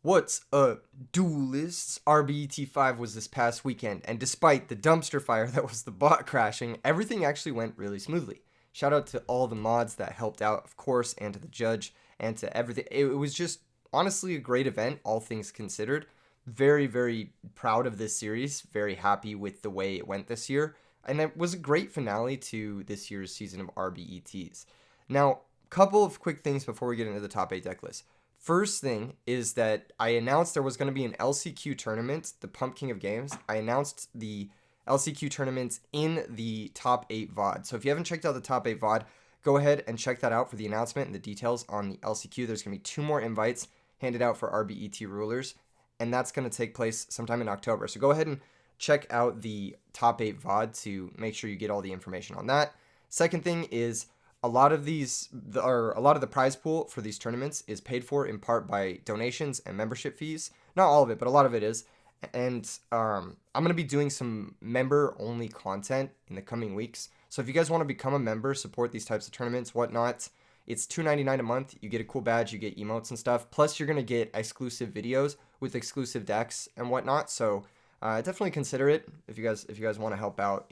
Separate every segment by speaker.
Speaker 1: What's up, Duelists? RBET5 was this past weekend, and despite the dumpster fire that was the bot crashing, everything actually went really smoothly. Shout out to all the mods that helped out, of course, and to the judge, and to everything. It was just honestly a great event, all things considered. Very, very proud of this series. Very happy with the way it went this year. And it was a great finale to this year's season of RBETs. Now, couple of quick things before we get into the top 8 deck list. First thing is that I announced there was going to be an LCQ tournament, the Pumpkin of Games. I announced the LCQ tournaments in the top 8 VOD. So if you haven't checked out the top 8 VOD, go ahead and check that out for the announcement and the details on the LCQ. There's going to be 2 more invites handed out for RBET rulers, and that's going to take place sometime in October. So go ahead and check out the top 8 VOD to make sure you get all the information on that. Second thing is a lot of the prize pool for these tournaments is paid for in part by donations and membership fees. Not all of it, but a lot of it is. And I'm going to be doing some member-only content in the coming weeks. So if you guys want to become a member, support these types of tournaments, whatnot, it's $2.99 a month. You get a cool badge, you get emotes and stuff. Plus, you're going to get exclusive videos with exclusive decks and whatnot. So definitely consider it if you guys want to help out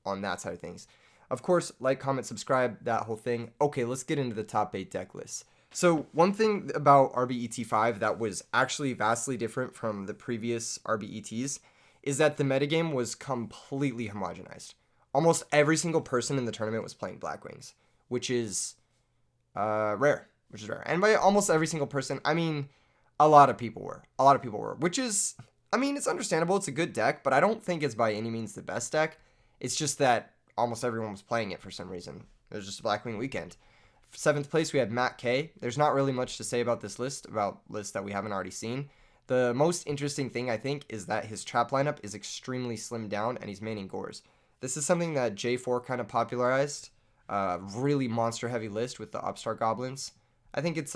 Speaker 1: on that side of things. Of course, like, comment, subscribe, that whole thing. Okay, let's get into the top 8 deck lists. So one thing about RBET5 that was actually vastly different from the previous RBETs is that the metagame was completely homogenized. Almost every single person in the tournament was playing Blackwings, which is rare. And by almost every single person, I mean a lot of people were, which is, I mean, it's understandable. It's a good deck, but I don't think it's by any means the best deck. It's just that almost everyone was playing it for some reason. It was just a Blackwing weekend. 7th place, we had Matt K. There's not really much to say about this list, about lists that we haven't already seen. The most interesting thing, I think, is that his trap lineup is extremely slimmed down, and he's maining Gores. This is something that J4 kind of popularized. Really monster-heavy list with the Upstart Goblins. I think it's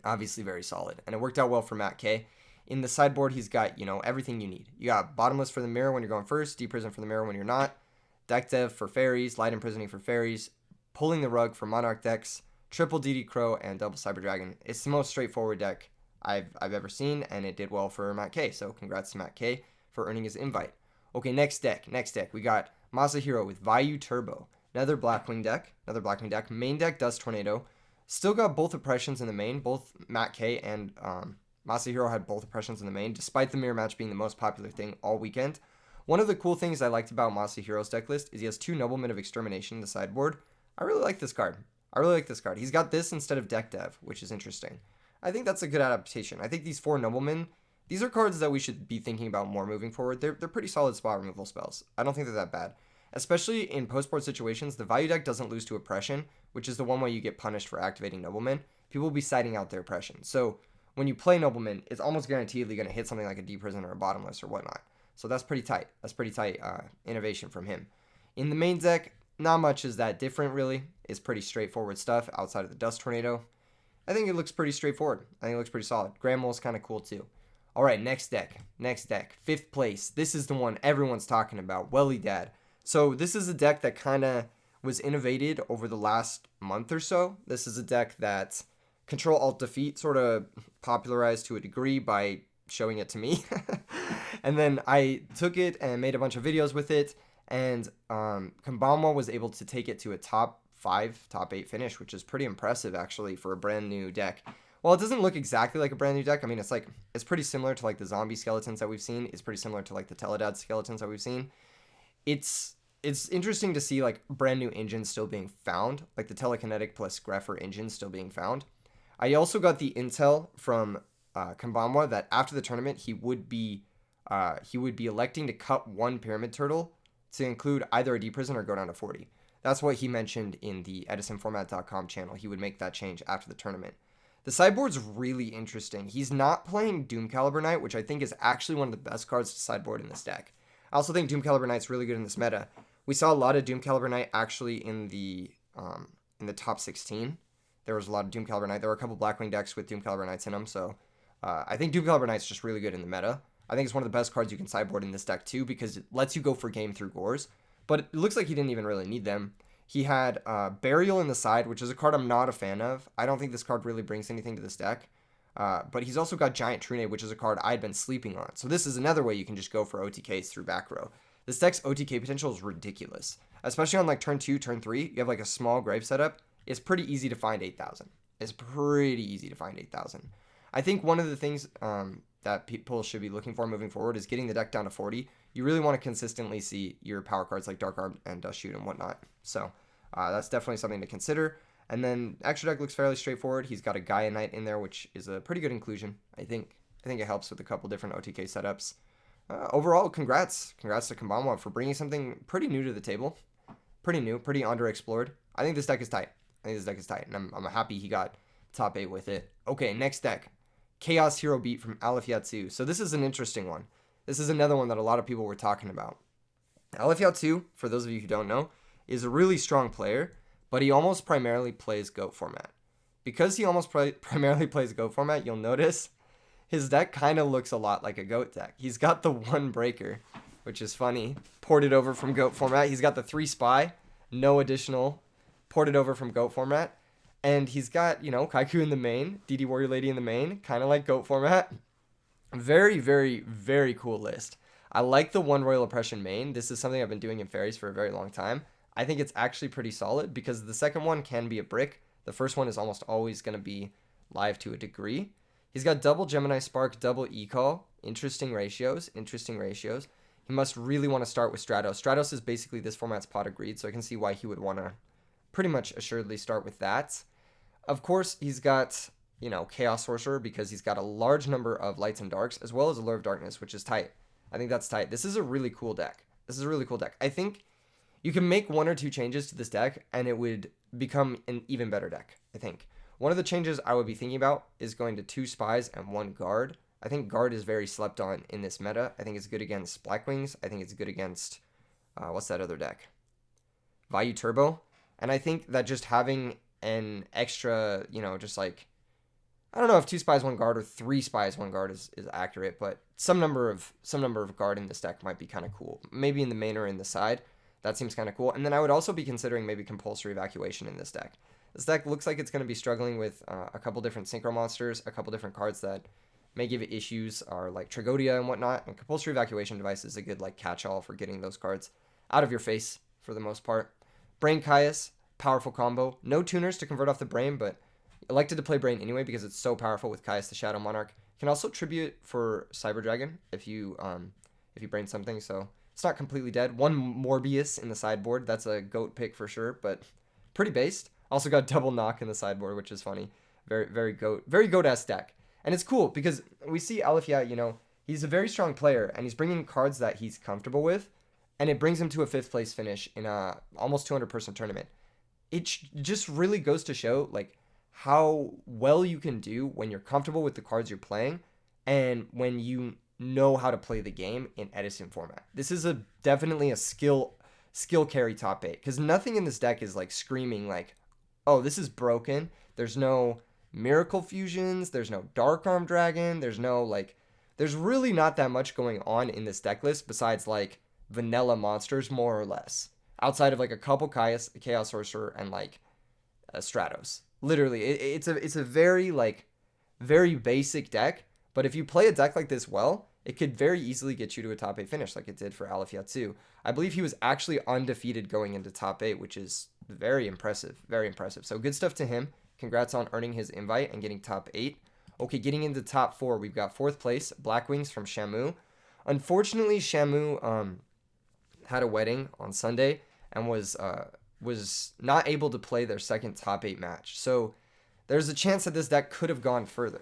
Speaker 1: obviously very solid, and it worked out well for Matt K. In the sideboard, he's got, everything you need. You got Bottomless for the mirror when you're going first, Deep Prison for the mirror when you're not, Deck Dev for fairies, Light Imprisoning for fairies, Pulling the Rug for Monarch decks, Triple DD Crow, and Double Cyber Dragon. It's the most straightforward deck I've ever seen, and it did well for Matt K. So congrats to Matt K for earning his invite. Okay, next deck. We got Masahiro with Vayu Turbo. Another Blackwing deck. Main deck Dust Tornado. Still got both oppressions in the main. Both Matt K and Masahiro had both oppressions in the main, despite the mirror match being the most popular thing all weekend. One of the cool things I liked about Masahiro's deck list is he has 2 Noblemen of Extermination in the sideboard. I really like this card. He's got this instead of Deck Dev, which is interesting. I think that's a good adaptation. I think these 4 Noblemen, these are cards that we should be thinking about more moving forward. They're pretty solid spot removal spells. I don't think they're that bad. Especially in post-board situations, the value deck doesn't lose to Oppression, which is the one way you get punished for activating Noblemen. People will be siding out their Oppression. So when you play Noblemen, it's almost guaranteedly going to hit something like a Deep Prison or a Bottomless or whatnot. So that's pretty tight. Innovation from him. In the main deck, not much is that different, really. It's pretty straightforward stuff outside of the Dust Tornado. I think it looks pretty straightforward. I think it looks pretty solid. Grand Mole's kind of cool, too. All right, next deck. 5th place. This is the one everyone's talking about, Welly Dad. So this is a deck that kind of was innovated over the last month or so. This is a deck that Control-Alt-Defeat sort of popularized to a degree by showing it to me. And then I took it and made a bunch of videos with it, and Kambama was able to take it to a top 8 finish, which is pretty impressive actually for a brand new deck. While it doesn't look exactly like a brand new deck, I mean, it's pretty similar to like the zombie skeletons that we've seen. It's pretty similar to like the Teledad skeletons that we've seen. It's interesting to see like brand new engines still being found, like the telekinetic plus Grepher engines still being found. I also got the intel from Kambama that after the tournament he would be electing to cut 1 Pyramid Turtle to include either a Deep Prison or go down to 40. That's what he mentioned in the EdisonFormat.com channel. He would make that change after the tournament. The sideboard's really interesting. He's not playing Doom Caliber Knight, which I think is actually one of the best cards to sideboard in this deck. I also think Doom Caliber Knight's really good in this meta. We saw a lot of Doom Caliber Knight actually in the top 16. There was a lot of Doom Caliber Knight. There were a couple Blackwing decks with Doom Caliber Knights in them, so I think Doom Caliber Knight's just really good in the meta. I think it's one of the best cards you can sideboard in this deck too because it lets you go for game through Gores. But it looks like he didn't even really need them. He had Burial in the side, which is a card I'm not a fan of. I don't think this card really brings anything to this deck. But he's also got Giant Trune, which is a card I'd been sleeping on. So this is another way you can just go for OTKs through back row. This deck's OTK potential is ridiculous. Especially on like turn 2, turn 3, you have like a small grave setup. It's pretty easy to find 8,000. It's pretty easy to find 8,000. I think one of the things that people should be looking for moving forward is getting the deck down to 40. You really want to consistently see your power cards like Dark Arm and Dust Shoot and whatnot. So that's definitely something to consider. And then extra deck looks fairly straightforward. He's got a Gaia Knight in there, which is a pretty good inclusion. I think it helps with a couple different OTK setups. Overall, congrats to Kabamwa for bringing something pretty new to the table. Pretty new, pretty underexplored. I think this deck is tight. And I'm happy he got top 8 with it. Okay, next deck. Chaos Hero Beat from Aleph Yatsu. So this is an interesting one. This is another one that a lot of people were talking about. Aleph Yatsu, for those of you who don't know, is a really strong player, but he almost primarily plays GOAT format. Because he almost primarily plays GOAT format, you'll notice his deck kind of looks a lot like a GOAT deck. He's got the 1 breaker, which is funny, ported over from GOAT format. He's got the 3 spy, no additional, ported over from GOAT format. And he's got, Kaiku in the main, DD Warrior Lady in the main, kind of like GOAT format. Very, very, very cool list. I like the 1 Royal Oppression main. This is something I've been doing in Fairies for a very long time. I think it's actually pretty solid because the second one can be a brick. The first one is almost always going to be live to a degree. He's got double Gemini Spark, double E-Call. Interesting ratios. He must really want to start with Stratos. Stratos is basically this format's Pot of Greed, so I can see why he would want to pretty much assuredly start with that. Of course, he's got, Chaos Sorcerer because he's got a large number of Lights and Darks, as well as Allure of Darkness, which is tight. I think that's tight. This is a really cool deck. I think you can make 1 or 2 changes to this deck, and it would become an even better deck, I think. One of the changes I would be thinking about is going to 2 Spies and 1 Guard. I think Guard is very slept on in this meta. I think it's good against Blackwings. I think it's good against, what's that other deck? Vayu Turbo. And I think that just having an extra, just like, I don't know if 2 Spies, 1 Guard or 3 Spies, 1 Guard is accurate, but some number of Guard in this deck might be kind of cool. Maybe in the main or in the side. That seems kind of cool. And then I would also be considering maybe Compulsory Evacuation in this deck. This deck looks like it's going to be struggling with a couple different Synchro Monsters, a couple different cards that may give it issues, are like Tragodia and whatnot. And Compulsory Evacuation Device is a good like catch-all for getting those cards out of your face for the most part. Brain Caius, powerful combo. No tuners to convert off the Brain, but elected to play Brain anyway because it's so powerful with Caius the Shadow Monarch. Can also tribute for Cyber Dragon if you brain something, so it's not completely dead. 1 Morbius in the sideboard. That's a GOAT pick for sure, but pretty based. Also got double Knock in the sideboard, which is funny. Very GOAT-esque deck. And it's cool because we see Alephia, he's a very strong player, and he's bringing cards that he's comfortable with, and it brings him to a 5th place finish in a almost 200-person tournament. It just really goes to show, like, how well you can do when you're comfortable with the cards you're playing, and when you know how to play the game in Edison format. This is definitely a skill carry top 8, because nothing in this deck is like screaming like, oh, this is broken. There's no Miracle Fusions, there's no Dark Arm Dragon, there's really not that much going on in this deck list besides like vanilla monsters, more or less, outside of like a couple Chaos Sorcerer and like Stratos. Literally, it's a very basic deck, but if you play a deck like this well, it could very easily get you to a top 8 finish like it did for Aleph Yatsu. I believe he was actually undefeated going into top 8, which is very impressive. So good stuff to him. Congrats on earning his invite and getting top 8. Okay, getting into top 4, we've got 4th place, Blackwings from Shamu. Unfortunately, Shamu had a wedding on Sunday and was not able to play their second top 8 match. So there's a chance that this deck could have gone further.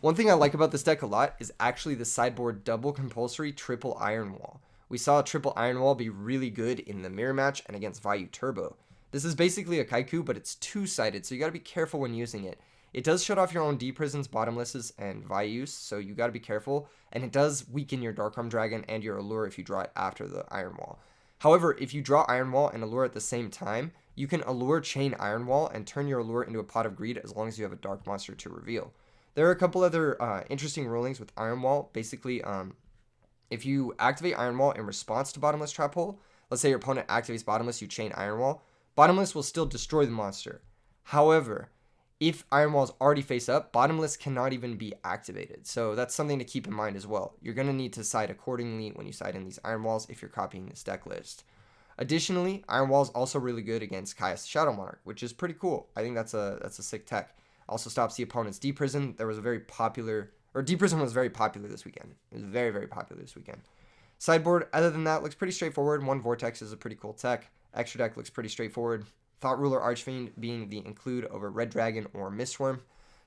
Speaker 1: One thing I like about this deck a lot is actually the sideboard double compulsory triple Iron Wall. We saw a triple Iron Wall be really good in the mirror match and against Vayu Turbo. This is basically a Kaiku, but it's 2-sided, so you gotta be careful when using it. It does shut off your own D-Prisons, Bottomlesses, and Vayus, so you gotta be careful, and it does weaken your Dark Arm Dragon and your Allure if you draw it after the Iron Wall. However, if you draw Iron Wall and Allure at the same time, you can Allure chain Iron Wall and turn your Allure into a Pot of Greed as long as you have a Dark Monster to reveal. There are a couple other interesting rulings with Iron Wall. Basically, if you activate Iron Wall in response to Bottomless Trap Hole, let's say your opponent activates Bottomless, you chain Iron Wall, Bottomless will still destroy the monster. However, if Iron Walls already face up, bottomless cannot even be activated. So that's something to keep in mind as well. You're going to need to side accordingly when you side in these Iron Walls if you're copying this deck list. Additionally, Iron Wall is also really good against Caius Shadow Monarch, which is pretty cool. I think that's a sick tech. Also stops the opponent's Deep Prison. Deep Prison was very popular this weekend. It was very, very popular this weekend. Sideboard, other than that, looks pretty straightforward. One Vortex is a pretty cool tech. Extra deck looks pretty straightforward. Thought Ruler Archfiend being the include over Red Dragon or Mistworm.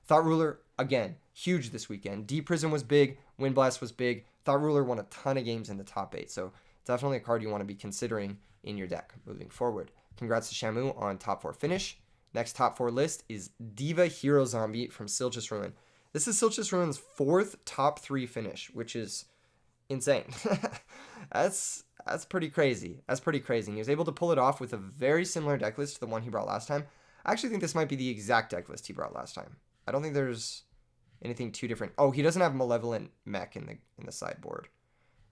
Speaker 1: Thought Ruler, again, huge this weekend. Deep Prison was big. Wind Blast was big. Thought Ruler won a ton of games in the top 8. So definitely a card you want to be considering in your deck moving forward. Congrats to Shamu on top 4 finish. Next top 4 list is Diva Hero Zombie from Silchus Ruin. This is Silchus Ruin's 4th top 3 finish, which is insane. That's pretty crazy. That's pretty crazy. And he was able to pull it off with a very similar deck list to the one he brought last time. I actually think this might be the exact deck list he brought last time. I don't think there's anything too different. Oh, he doesn't have Malevolent Mech in the sideboard.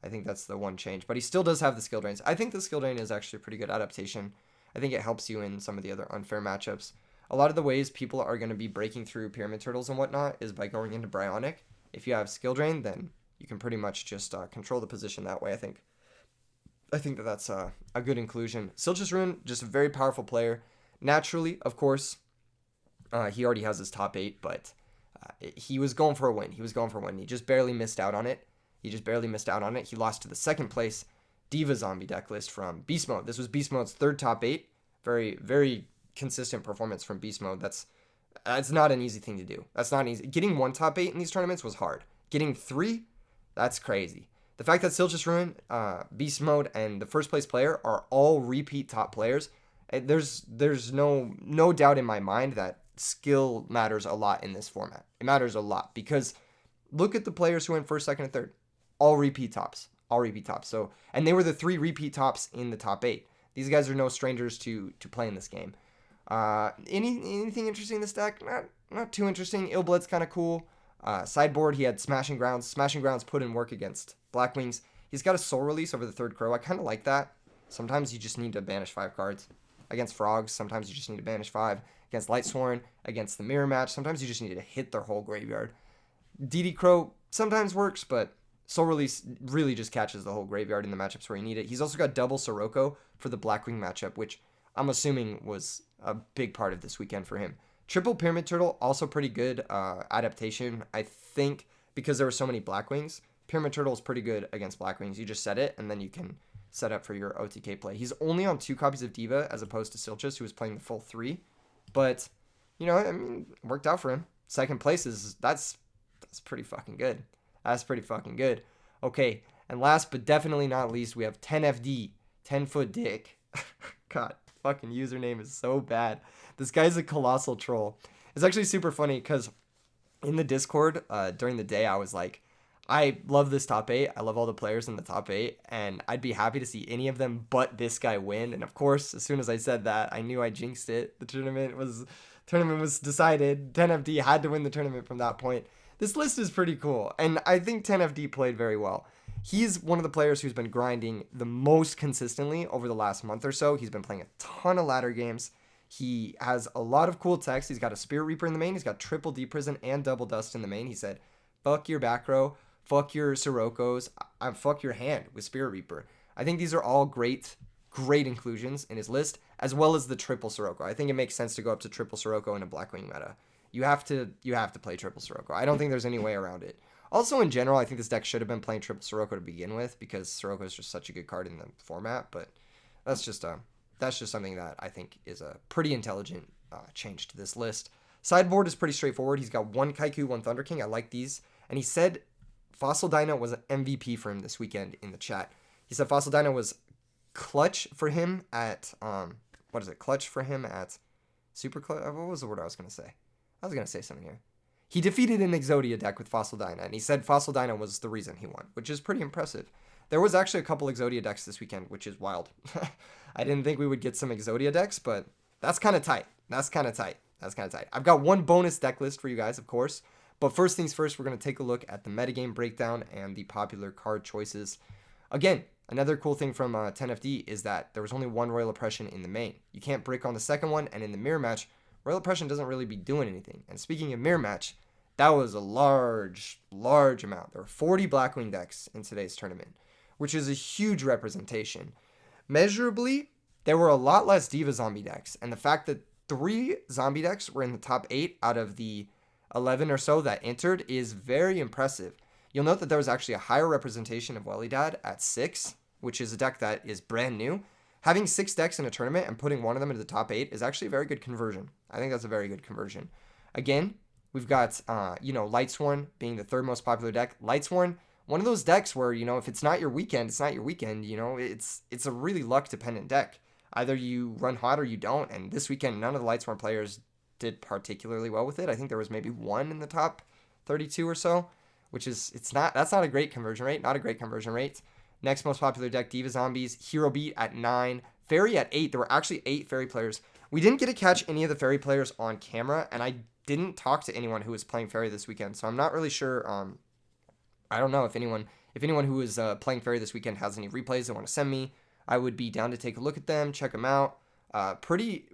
Speaker 1: I think that's the one change. But he still does have the skill drains. I think the skill drain is actually a pretty good adaptation. I think it helps you in some of the other unfair matchups. A lot of the ways people are going to be breaking through Pyramid Turtles and whatnot is by going into Bryonic. If you have skill drain, then you can pretty much just control the position that way, I think. I think that's a good inclusion. Silchus Ruin, just a very powerful player. Naturally, of course, he already has his top 8, but he was going for a win. He just barely missed out on it. He lost to the second place Diva Zombie deck list from Beast Mode. This was Beast Mode's 3rd top 8. Very, very consistent performance from Beast Mode. That's not an easy thing to do. That's not easy. Getting 1 top 8 in these tournaments was hard. Getting 3, that's crazy. The fact that Silchus Ruin, Beast Mode, and the first place player are all repeat top players, there's no doubt in my mind that skill matters a lot in this format. It matters a lot because look at the players who went 1st, 2nd, and 3rd. All repeat tops. So, and they were the 3 repeat tops in the top 8. These guys are no strangers to playing this game. Anything interesting in this deck? Not too interesting. Illblood's kind of cool. Sideboard, he had Smashing Grounds. Smashing Grounds put in work against Blackwings. He's got a Soul Release over the 3rd Crow. I kind of like that. Sometimes you just need to banish 5 cards. Against Frogs, sometimes you just need to banish 5. Against Lightsworn, against the Mirror Match, sometimes you just need to hit their whole graveyard. DD Crow sometimes works, but Soul Release really just catches the whole graveyard in the matchups where you need it. He's also got double Sirocco for the Blackwing matchup, which I'm assuming was a big part of this weekend for him. Triple Pyramid Turtle, also pretty good adaptation. I think because there were so many Blackwings, Pyramid Turtle is pretty good against Blackwings. You just set it, and then you can set up for your OTK play. He's only on 2 copies of Diva, as opposed to Silchus, who was playing the full 3. But, worked out for him. 2nd place that's pretty fucking good. That's pretty fucking good. Okay, and last but definitely not least, we have 10FD, 10-foot dick. God, fucking username is so bad. This guy's a colossal troll. It's actually super funny because in the Discord during the day, I was like, I love this top 8. I love all the players in the top 8, and I'd be happy to see any of them but this guy win. And of course, as soon as I said that, I knew I jinxed it. The tournament was decided. 10FD had to win the tournament from that point. This list is pretty cool, and I think 10FD played very well. He's one of the players who's been grinding the most consistently over the last month or so. He's been playing a ton of ladder games. He has a lot of cool techs. He's got a Spirit Reaper in the main. He's got triple Deep Prison and double Dust in the main. He said, fuck your back row, fuck your Siroccos, fuck your hand with Spirit Reaper. I think these are all great inclusions in his list, as well as the triple Sirocco. I think it makes sense to go up to triple Sirocco in a Blackwing meta. You have to play triple Sirocco. I don't think there's any way around it. Also, in general, I think this deck should have been playing triple Sirocco to begin with, because Sirocco is just such a good card in the format, but that's just something that I think is a pretty intelligent change to this list. Sideboard is pretty straightforward. He's got 1 Kaiku, 1 Thunder King. I like these. And he said Fossil Dino was an MVP for him this weekend in the chat. He said Fossil Dino was clutch for him at, clutch for him at Super Clutch? What was the word I was going to say? I was going to say something here. He defeated an Exodia deck with Fossil Dino, and he said Fossil Dino was the reason he won, which is pretty impressive. There was actually a couple Exodia decks this weekend, which is wild. I didn't think we would get some Exodia decks, but that's kind of tight. I've got one bonus deck list for you guys, of course. But first things first, we're going to take a look at the metagame breakdown and the popular card choices. Again, another cool thing from 10FD is that there was only 1 Royal Oppression in the main. You can't break on the second one, and in the mirror match, Royal Oppression doesn't really be doing anything. And speaking of mirror match, that was a large amount. There were 40 Blackwing decks in today's tournament, which is a huge representation. Measurably, there were a lot less Diva zombie decks, and the fact that 3 zombie decks were in the top 8 out of the 11 or so that entered is very impressive. You'll note that there was actually a higher representation of Welly Dad at 6, which is a deck that is brand new. Having 6 decks in a tournament and putting one of them into the top 8 is actually a very good conversion. I think that's a very good conversion. Again, we've got, Lightsworn being the 3rd most popular deck. Lightsworn, one of those decks where, if it's not your weekend, it's not your weekend. It's a really luck-dependent deck. Either you run hot or you don't, and this weekend, none of the Lightsworn players did particularly well with it. I think there was maybe one in the top 32 or so, which is, that's not a great conversion rate, Next most popular deck, Diva Zombies, Hero Beat at 9, Fairy at 8. There were actually 8 Fairy players. We didn't get to catch any of the Fairy players on camera, and I didn't talk to anyone who was playing Fairy this weekend, so I'm not really sure. I don't know if anyone who was playing Fairy this weekend has any replays they want to send me. I would be down to take a look at them, check them out. Pretty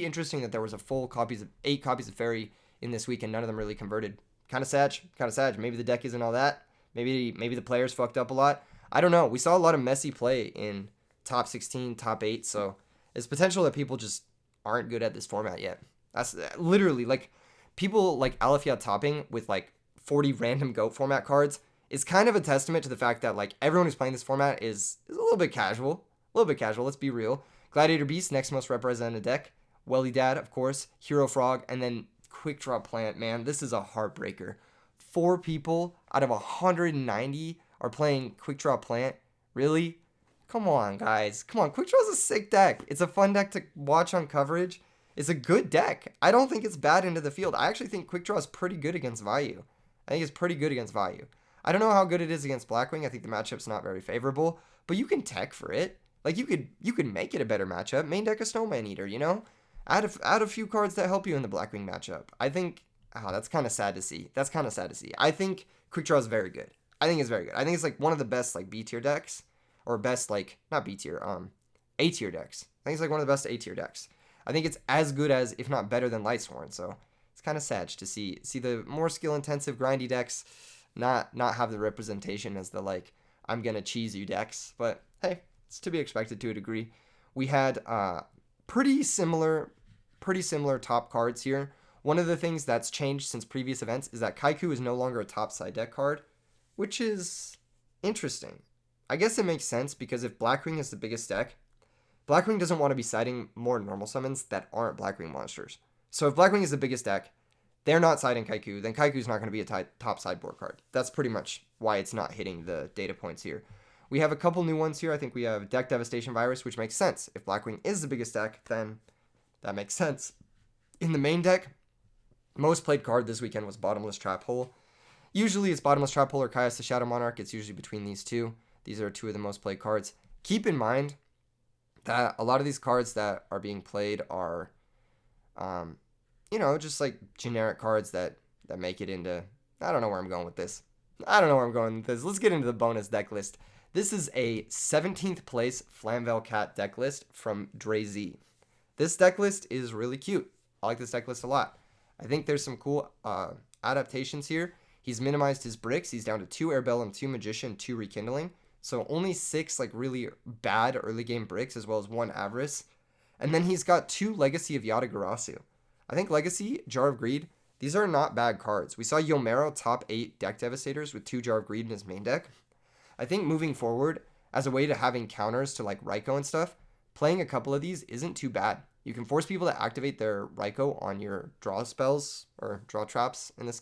Speaker 1: interesting that there was 8 copies of Fairy in this week, and none of them really converted. Kind of sad. Maybe the deck isn't all that. Maybe the players fucked up a lot. I don't know. We saw a lot of messy play in top 16, top 8, so there's potential that people just aren't good at this format yet. That's literally, people like Alefiad topping with 40 random GOAT format cards is kind of a testament to the fact that everyone who's playing this format is a little bit casual. Let's be real. Gladiator Beast, next most represented deck. Welly Dad, of course. Hero Frog, and then Quick Draw Plant. Man, this is a heartbreaker. 4 people out of 190 are playing Quick Draw Plant. Really? Come on, guys. Quick Draw is a sick deck. It's a fun deck to watch on coverage. It's a good deck. I don't think it's bad into the field. I actually think Quick Draw is pretty good against Vayu. I don't know how good it is against Blackwing. I think the matchup's not very favorable, but you can tech for it. You could make it a better matchup. Main deck a Snowman Eater, Add a few cards that help you in the Blackwing matchup. I think, that's kind of sad to see. I think Quick Draw is very good. I think it's very good. I think it's one of the best B tier decks, or best not B tier, A tier decks. I think it's one of the best A tier decks. I think it's as good as, if not better than Lightsworn. So it's kind of sad to see the more skill intensive grindy decks not have the representation as the I'm gonna cheese you decks. But hey, it's to be expected to a degree. We had pretty similar top cards here. One of the things that's changed since previous events is that Kaiku is no longer a top side deck card, which is interesting. I guess it makes sense because if Blackwing is the biggest deck, Blackwing doesn't want to be siding more normal summons that aren't Blackwing monsters. So if Blackwing is the biggest deck, they're not siding Kaiku, then Kaiku's not going to be a top sideboard card. That's pretty much why it's not hitting the data points here. We have a couple new ones here. I think we have Deck Devastation Virus, which makes sense. If Blackwing is the biggest deck, then that makes sense. In the main deck, most played card this weekend was Bottomless Trap Hole. Usually it's Bottomless Trap Hole or Caius the Shadow Monarch. It's usually between these two. These are 2 of the most played cards. Keep in mind that a lot of these cards that are being played are, just generic cards that make it into, I don't know where I'm going with this. Let's get into the bonus deck list. This is a 17th place Flamvel Cat deck list from Dre Z. This deck list is really cute. I like this deck list a lot. I think there's some cool adaptations here. He's minimized his bricks. He's down to 2 Airbellum, 2 Magician, 2 Rekindling. So only 6 really bad early game bricks as well as 1 Avarice. And then he's got 2 Legacy of Yatagarasu. I think Legacy, Jar of Greed, these are not bad cards. We saw Yomero top 8 deck Devastators with 2 Jar of Greed in his main deck. I think moving forward, as a way to having counters to Raikou and stuff, playing a couple of these isn't too bad. You can force people to activate their Raikou on your draw spells, or draw traps in this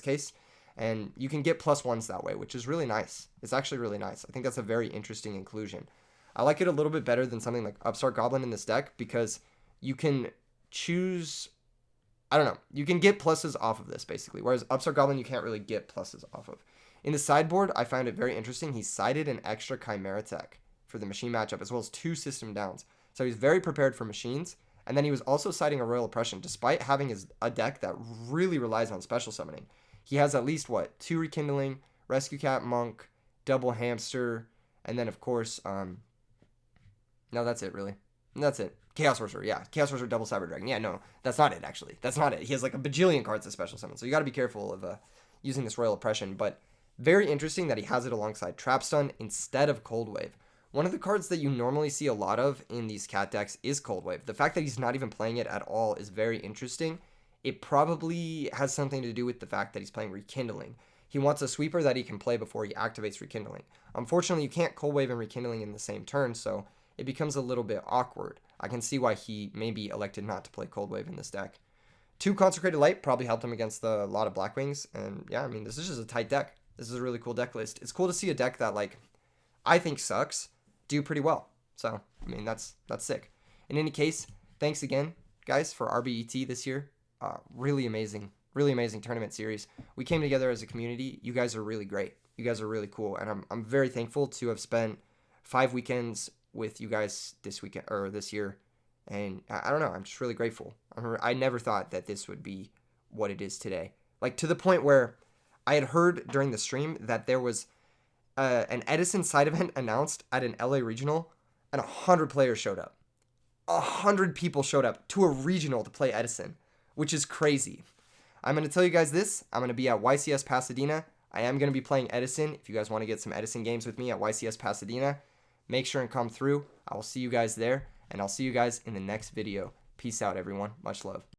Speaker 1: case, and you can get +1s that way, which is really nice. It's actually really nice. I think that's a very interesting inclusion. I like it a little bit better than something like Upstart Goblin in this deck because you can choose, you can get pluses off of this basically, whereas Upstart Goblin you can't really get pluses off of. In the sideboard, I found it very interesting. He sided an extra Chimera Tech for the machine matchup as well as 2 system downs. So he's very prepared for machines. And then he was also siding a Royal Oppression despite having a deck that really relies on special summoning. He has at least, 2 Rekindling, Rescue Cat Monk, Double Hamster, and then, of course, no, that's it, really. That's it. Chaos Sorcerer, yeah. Chaos Sorcerer double Cyber Dragon. Yeah, no, that's not it, actually. That's not it. He has like a bajillion cards as special summon, so you got to be careful of using this Royal Oppression. But very interesting that he has it alongside Trap Stun instead of Cold Wave. One of the cards that you normally see a lot of in these cat decks is Cold Wave. The fact that he's not even playing it at all is very interesting. It probably has something to do with the fact that he's playing Rekindling. He wants a sweeper that he can play before he activates Rekindling. Unfortunately, you can't Cold Wave and Rekindling in the same turn, so it becomes a little bit awkward. I can see why he maybe elected not to play Cold Wave in this deck. 2 Consecrated Light probably helped him against a lot of Blackwings, and yeah, I mean, this is just a tight deck. This is a really cool deck list. It's cool to see a deck that, like, I think sucks, do pretty well. So, I mean, that's sick. In any case, thanks again, guys, for RBET this year. Really amazing tournament series. We came together as a community. You guys are really great. You guys are really cool, and I'm very thankful to have spent 5 weekends with you guys this weekend or this year, and I don't know. I'm just really grateful. I never thought that this would be what it is today. Like, to the point where I had heard during the stream that there was an Edison side event announced at an LA regional, and 100 players showed up. 100 people showed up to a regional to play Edison, which is crazy. I'm going to tell you guys this. I'm going to be at YCS Pasadena. I am going to be playing Edison. If you guys want to get some Edison games with me at YCS Pasadena, make sure and come through. I will see you guys there, and I'll see you guys in the next video. Peace out, everyone. Much love.